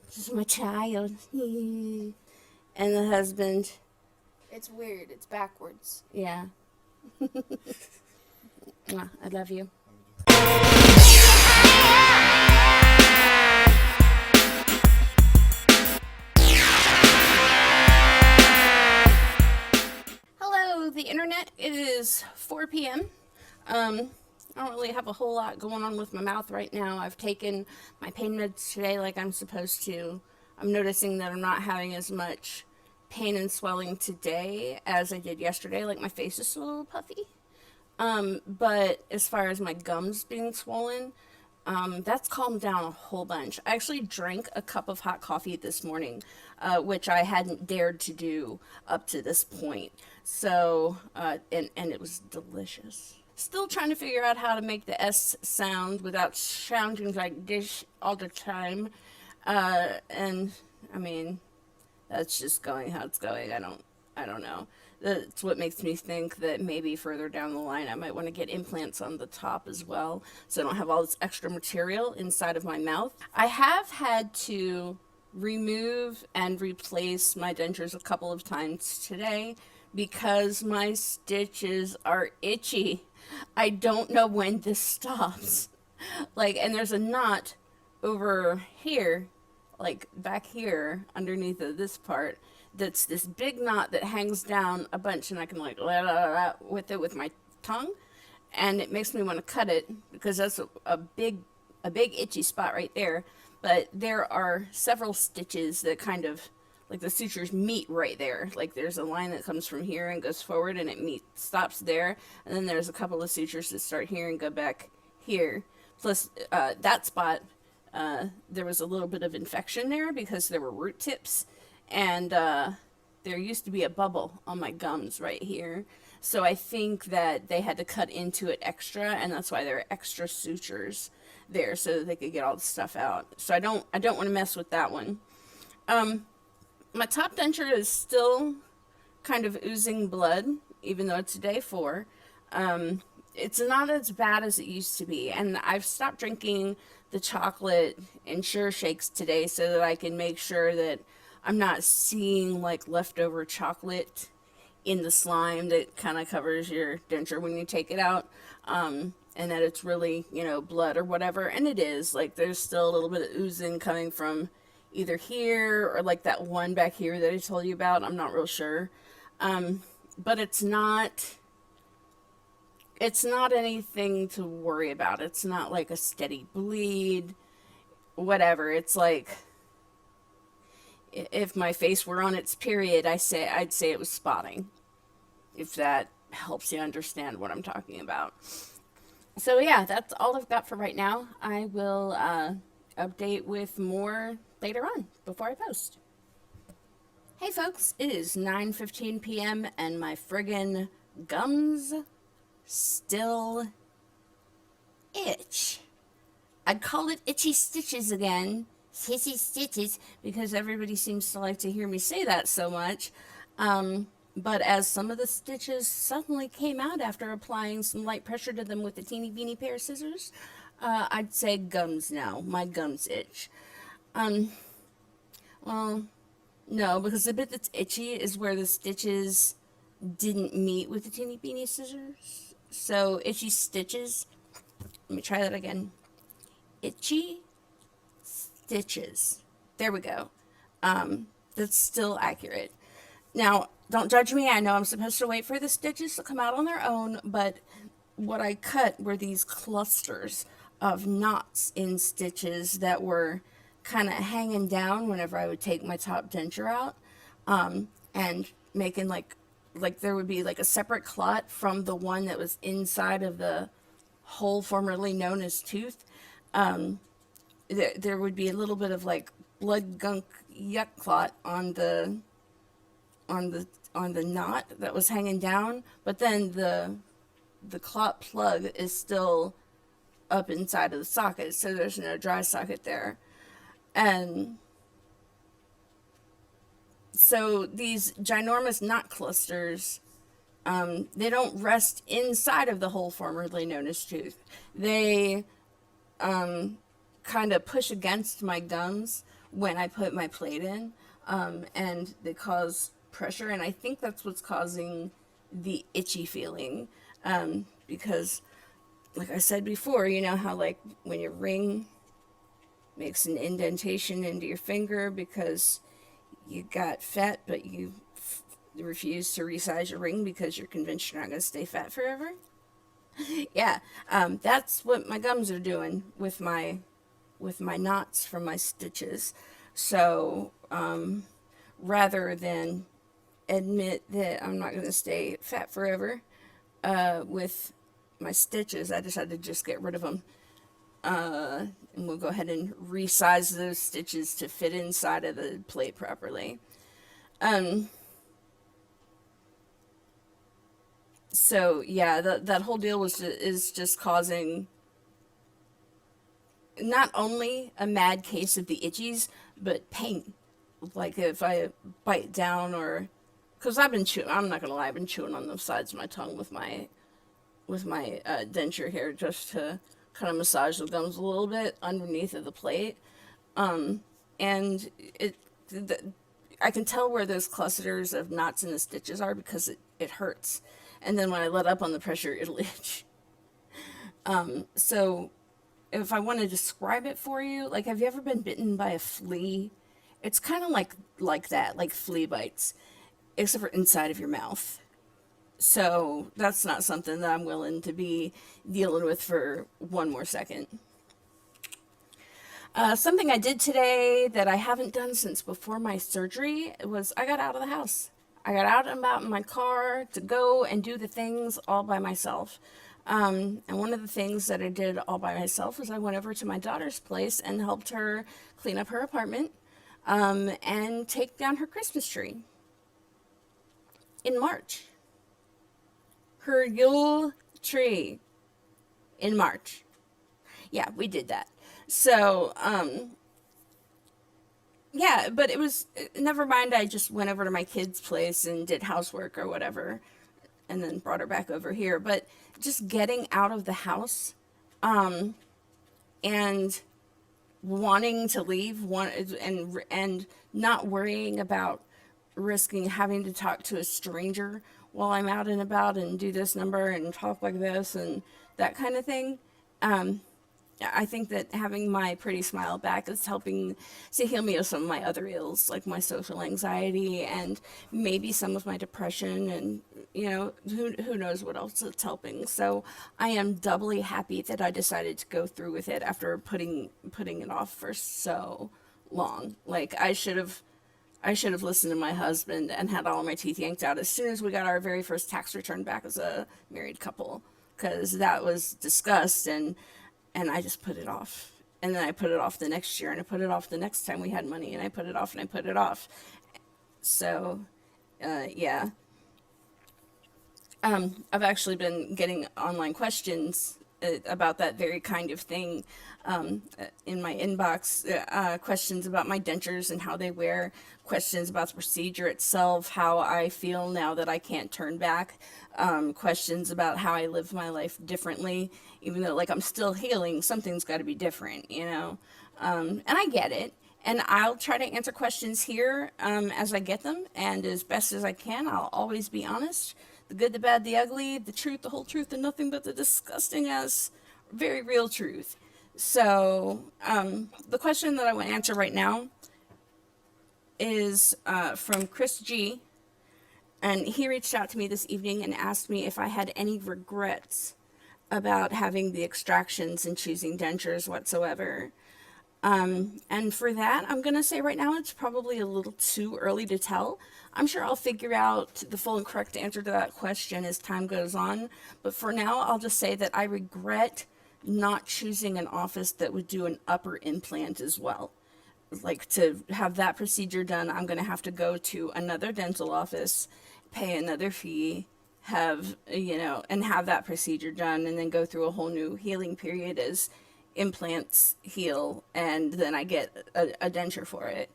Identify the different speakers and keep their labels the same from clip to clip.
Speaker 1: This is my child. And the husband.
Speaker 2: It's weird. It's backwards.
Speaker 1: Yeah. Mwah, I love you. Hello, the internet. It is 4 p.m. I don't really have a whole lot going on with my mouth right now. I've taken my pain meds today like I'm supposed to. I'm noticing that I'm not having as much pain and swelling today as I did yesterday. Like my face is still a little puffy. But as far as my gums being swollen, that's calmed down a whole bunch. I actually drank a cup of hot coffee this morning, which I hadn't dared to do up to this point. So, and it was delicious. Still trying to figure out how to make the S sound without sounding like this all the time. And I mean, that's just going how it's going. I don't know. That's what makes me think that maybe further down the line I might want to get implants on the top as well, so I don't have all this extra material inside of my mouth. I have had to remove and replace my dentures a couple of times today because my stitches are itchy. I don't know when this stops. And there's a knot over here, like back here underneath of this part, that's this big knot that hangs down a bunch, and I can like with it with my tongue, and it makes me want to cut it because that's a big itchy spot right there. But there are several stitches that kind of like the sutures meet right there. Like there's a line that comes from here and goes forward, and it stops there, and then there's a couple of sutures that start here and go back here. Plus that spot, there was a little bit of infection there because there were root tips, and there used to be a bubble on my gums right here. So I think that they had to cut into it extra, and that's why there are extra sutures there so that they could get all the stuff out. So I don't want to mess with that one. My top denture is still kind of oozing blood, even though it's day 4. It's not as bad as it used to be, and I've stopped drinking the chocolate Ensure shakes today so that I can make sure that I'm not seeing like leftover chocolate in the slime that kind of covers your denture when you take it out, and that it's really, blood or whatever. And it is, like, there's still a little bit of oozing coming from either here or like that one back here that I told you about. I'm not real sure. But it's not anything to worry about. It's not like a steady bleed, whatever. It's like if my face were on its period, I'd say it was spotting, if that helps you understand what I'm talking about. So yeah, that's all I've got for right now. I will update with more later on before I post. Hey folks, it is 9:15 p.m. and my friggin' gums still itch. I'd call it itchy stitches again. Itchy stitches, because everybody seems to like to hear me say that so much. But as some of the stitches suddenly came out after applying some light pressure to them with a teeny weeny pair of scissors, I'd say gums now. My gums itch. Well, no, because the bit that's itchy is where the stitches didn't meet with the teeny weeny scissors. So itchy stitches. Let me try that again. Itchy stitches. There we go. That's still accurate. Now, don't judge me. I know I'm supposed to wait for the stitches to come out on their own, but what I cut were these clusters of knots in stitches that were kind of hanging down whenever I would take my top denture out, and making like there would be like a separate clot from the one that was inside of the hole formerly known as tooth. There would be a little bit of like blood gunk yuck clot on the knot that was hanging down, but then the clot plug is still up inside of the socket, so there's no dry socket there. And so these ginormous knot clusters, they don't rest inside of the hole formerly known as tooth. They kind of push against my gums when I put my plate in, and they cause pressure, and I think that's what's causing the itchy feeling, because, like I said before, you know how, like, when your ring makes an indentation into your finger because you got fat, but you refuse to resize your ring because you're convinced you're not going to stay fat forever? Yeah, that's what my gums are doing with my knots from my stitches. So, rather than admit that I'm not going to stay fat forever, with my stitches, I decided to just get rid of them. And we'll go ahead and resize those stitches to fit inside of the plate properly. So yeah, that whole deal is just causing not only a mad case of the itchies, but pain. Like if I bite down, or because I've been chewing, I'm not gonna lie, I've been chewing on the sides of my tongue with my denture here just to kind of massage the gums a little bit underneath of the plate. And I can tell where those clusters of knots in the stitches are because it hurts. And then when I let up on the pressure, it'll itch. So if I want to describe it for you, like, have you ever been bitten by a flea? It's kind of like that, like flea bites, except for inside of your mouth. So that's not something that I'm willing to be dealing with for one more second. Something I did today that I haven't done since before my surgery was I got out of the house. I got out and about in my car to go and do the things all by myself. And one of the things that I did all by myself was I went over to my daughter's place and helped her clean up her apartment, and take down her Christmas tree in March. Her Yule tree in March. Yeah, we did that. So, yeah, but it was, never mind, I just went over to my kid's place and did housework or whatever, and then brought her back over here. But just getting out of the house, and wanting to leave, and not worrying about risking having to talk to a stranger while I'm out and about and do this number and talk like this and that kind of thing. I think that having my pretty smile back is helping to heal me of some of my other ills, like my social anxiety and maybe some of my depression, and who knows what else it's helping. So I am doubly happy that I decided to go through with it after putting it off for so long. Like, I should have listened to my husband and had all of my teeth yanked out as soon as we got our very first tax return back as a married couple, because that was discussed, and I just put it off. And then I put it off the next year, and I put it off the next time we had money, and I put it off, and I put it off. So, yeah. I've actually been getting online questions about that very kind of thing, in my inbox. Questions about my dentures and how they wear, questions about the procedure itself, how I feel now that I can't turn back, questions about how I live my life differently, even though, like, I'm still healing, something's got to be different, and I get it. And I'll try to answer questions here, as I get them, and as best as I can. I'll always be honest. The good, the bad, the ugly, the truth, the whole truth, and nothing but the disgusting as very real truth. So, the question that I want to answer right now is from Chris G. And he reached out to me this evening and asked me if I had any regrets about having the extractions and choosing dentures whatsoever. And for that, I'm going to say right now it's probably a little too early to tell. I'm sure I'll figure out the full and correct answer to that question as time goes on. But for now, I'll just say that I regret not choosing an office that would do an upper implant as well. Like, to have that procedure done, I'm going to have to go to another dental office, pay another fee, and have that procedure done, and then go through a whole new healing period as implants heal, and then I get a denture for it.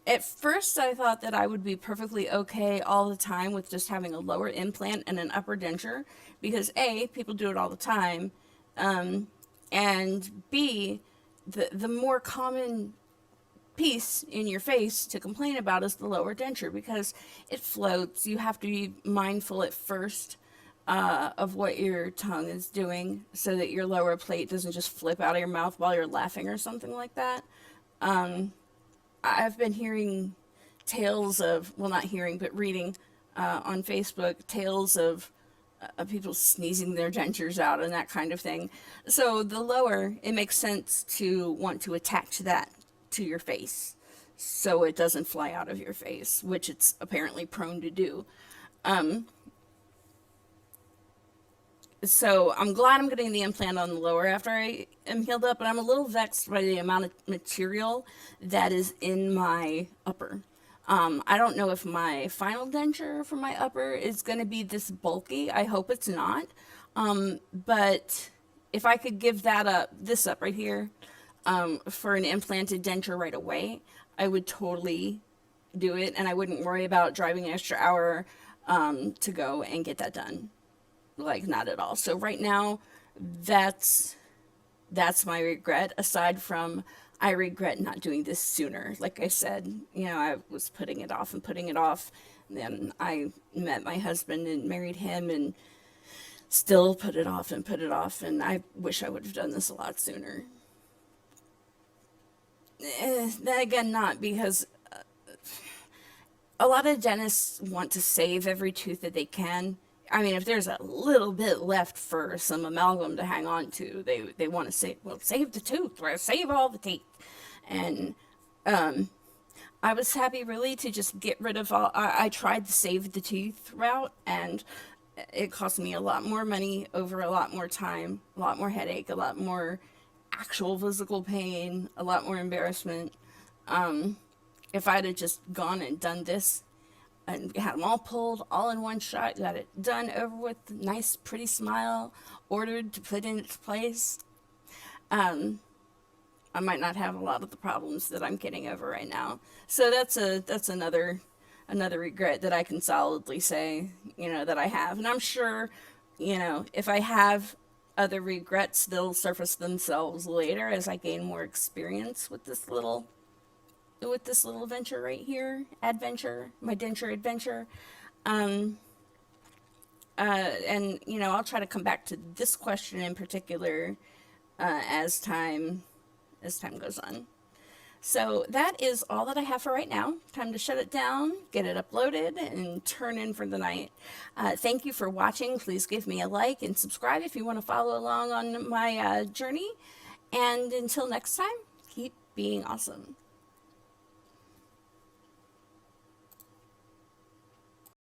Speaker 1: At first, I thought that I would be perfectly okay all the time with just having a lower implant and an upper denture, because A, people do it all the time, and B, the more common piece in your face to complain about is the lower denture because it floats. You have to be mindful at first of what your tongue is doing so that your lower plate doesn't just flip out of your mouth while you're laughing or something like that. I've been hearing tales of, well, not hearing, but reading on Facebook, tales of people sneezing their dentures out and that kind of thing. So the lower, it makes sense to want to attach that to your face so it doesn't fly out of your face, which it's apparently prone to do. So I'm glad I'm getting the implant on the lower after I am healed up, but I'm a little vexed by the amount of material that is in my upper. I don't know if my final denture for my upper is going to be this bulky. I hope it's not. But if I could give that up, this up right here, for an implanted denture right away, I would totally do it, and I wouldn't worry about driving an extra hour to go and get that done. Like, not at all. So right now, that's my regret, aside from I regret not doing this sooner. Like I said, I was putting it off and putting it off. And then I met my husband and married him and still put it off and put it off. And I wish I would have done this a lot sooner. Then again, not, because a lot of dentists want to save every tooth that they can. I mean, if there's a little bit left for some amalgam to hang on to, they want to say, well, save the tooth, or save all the teeth. And I was happy really to just get rid of all. I tried the save the teeth route, and it cost me a lot more money over a lot more time, a lot more headache, a lot more actual physical pain, a lot more embarrassment. If I'd have just gone and done this and had them all pulled all in one shot, got it done, over with, nice pretty smile, ordered to put in its place, I might not have a lot of the problems that I'm getting over right now. So that's another regret that I can solidly say, that I have. And I'm sure, if I have other regrets, they'll surface themselves later as I gain more experience with this little venture right here, my denture adventure. And I'll try to come back to this question in particular as time goes on. So that is all that I have for right now. Time to shut it down, get it uploaded, and turn in for the night. Thank you for watching. Please give me a like and subscribe if you want to follow along on my journey. And until next time, keep being awesome.